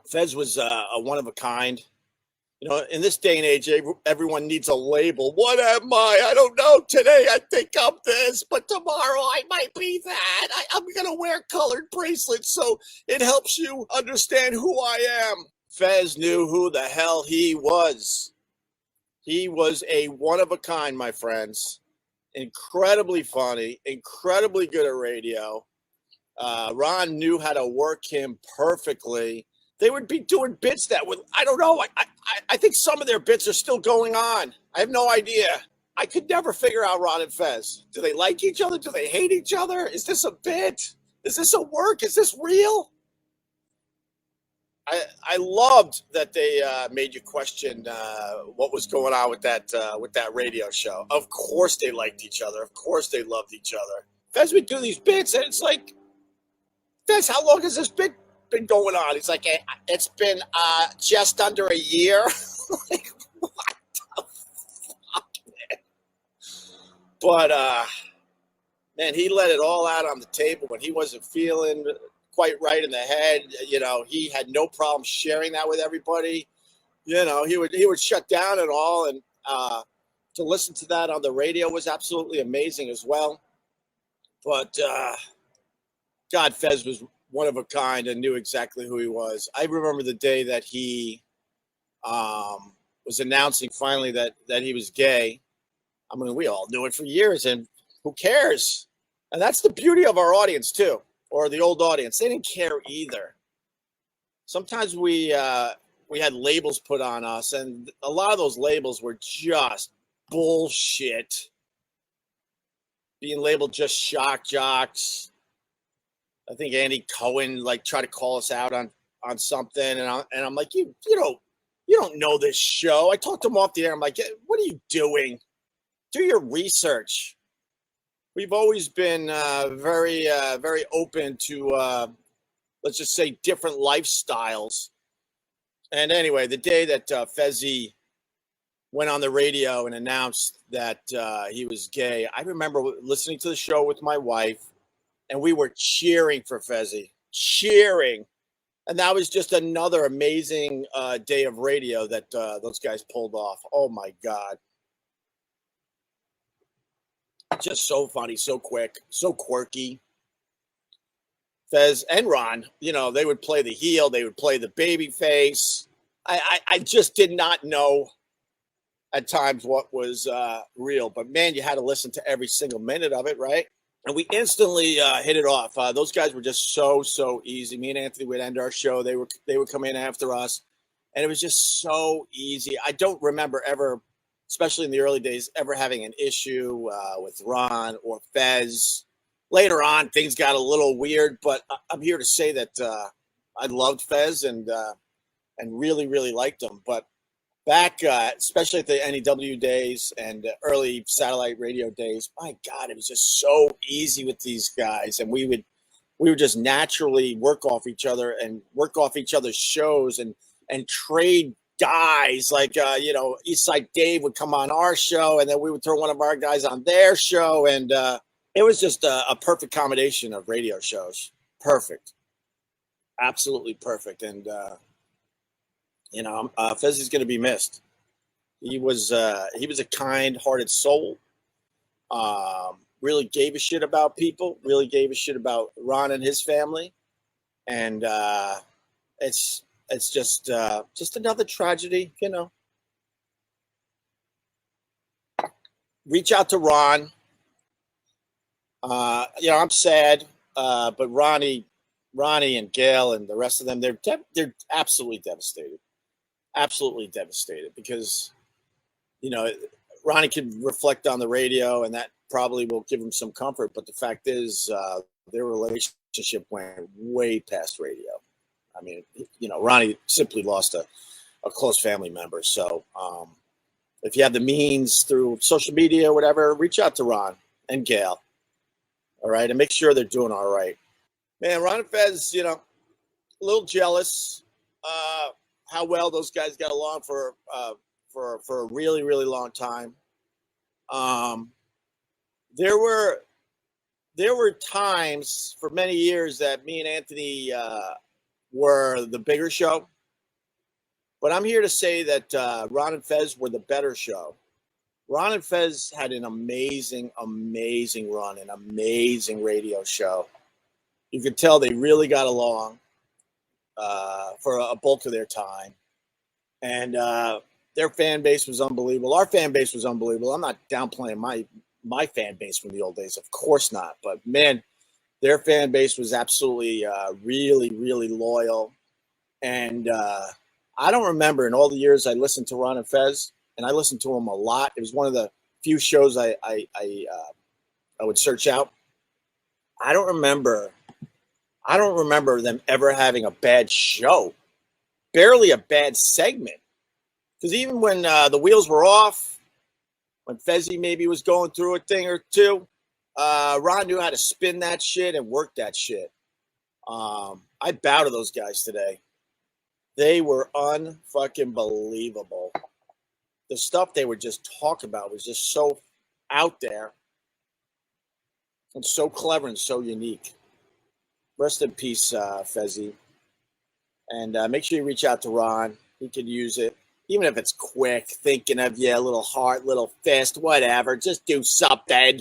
Fez was a one of a kind. You know, in this day and age, everyone needs a label. What am I? I don't know. Today I think I'm this, but tomorrow I might be that. I'm going to wear colored bracelets so it helps you understand who I am. Fez knew who the hell he was. He was a one of a kind, my friends. Incredibly funny, incredibly good at radio. Ron knew how to work him perfectly. They would be doing bits that would, I don't know. I think some of their bits are still going on. I have no idea. I could never figure out Ron and Fez. Do they like each other? Do they hate each other? Is this a bit? Is this a work? Is this real? I loved that they made you question what was going on with that radio show. Of course they liked each other. Of course they loved each other. Fez would do these bits, and it's like, Fez, how long has this bit been going on? He's like, it's been just under a year. Like, what the fuck, man? But man, he let it all out on the table when he wasn't feeling quite right in the head. You know, he had no problem sharing that with everybody. You know, he would shut down and all, and to listen to that on the radio was absolutely amazing as well. But God, Fez was one of a kind and knew exactly who he was. I remember the day that he was announcing finally that he was gay. I mean, we all knew it for years, and who cares? And that's the beauty of our audience too, or the old audience. They didn't care either. Sometimes we had labels put on us, and a lot of those labels were just bullshit. Being labeled just shock jocks. I think Andy Cohen tried to call us out on something, and I'm like, you don't know this show. I talked to him off the air. I'm like, what are you doing? Do your research. We've always been very open to let's just say different lifestyles. And anyway, the day that Fezzy went on the radio and announced that he was gay, I remember listening to the show with my wife. And we were cheering for Fezzy, cheering. And that was just another amazing day of radio that those guys pulled off. Oh, my God. Just so funny, so quick, so quirky. Fez and Ron, you know, they would play the heel. They would play the baby face. I just did not know at times what was real. But, man, you had to listen to every single minute of it, right? And we instantly hit it off. Those guys were just so easy. Me and Anthony would end our show. They would come in after us, and it was just so easy. I don't remember ever, especially in the early days, ever having an issue with Ron or Fez. Later on, things got a little weird, but I'm here to say that I loved Fez and really liked him. But back, especially at the NEW days and early satellite radio days, my God, it was just so easy with these guys, and we would just naturally work off each other and work off each other's shows and trade guys. Like Eastside Dave would come on our show, and then we would throw one of our guys on their show, and it was just a perfect combination of radio shows. Perfect, absolutely perfect, and. Fez is going to be missed. He was a kind-hearted soul. Really gave a shit about people. Really gave a shit about Ron and his family. And it's just another tragedy, you know. Reach out to Ron. I'm sad, but Ronnie and Gail and the rest of them, they're absolutely devastated. Absolutely devastated because, you know, Ronnie could reflect on the radio and that probably will give him some comfort. But the fact is, their relationship went way past radio. I mean, you know, Ronnie simply lost a close family member. So if you have the means through social media or whatever, reach out to Ron and Gail. All right. And make sure they're doing all right. Man, Ron and Fez, you know, a little jealous. How well those guys got along for a really long time. There were times for many years that me and Anthony were the bigger show. But I'm here to say that Ron and Fez were the better show. Ron and Fez had an amazing, amazing run, an amazing radio show. You could tell they really got along for a bulk of their time. And their fan base was unbelievable. Our fan base was unbelievable. I'm not downplaying my fan base from the old days. Of course not. But, man, their fan base was absolutely really, really loyal. And I don't remember in all the years I listened to Ron and Fez, and I listened to them a lot. It was one of the few shows I would search out. I don't remember them ever having a bad show, barely a bad segment. Because even when the wheels were off, when Fezzy maybe was going through a thing or two, Ron knew how to spin that shit and work that shit. I bow to those guys today. They were unfucking believable. The stuff they would just talk about was just so out there and so clever and so unique. Rest in peace, Fezzy. And make sure you reach out to Ron. He could use it. Even if it's quick, thinking of you, a little heart, little fist, whatever. Just do something.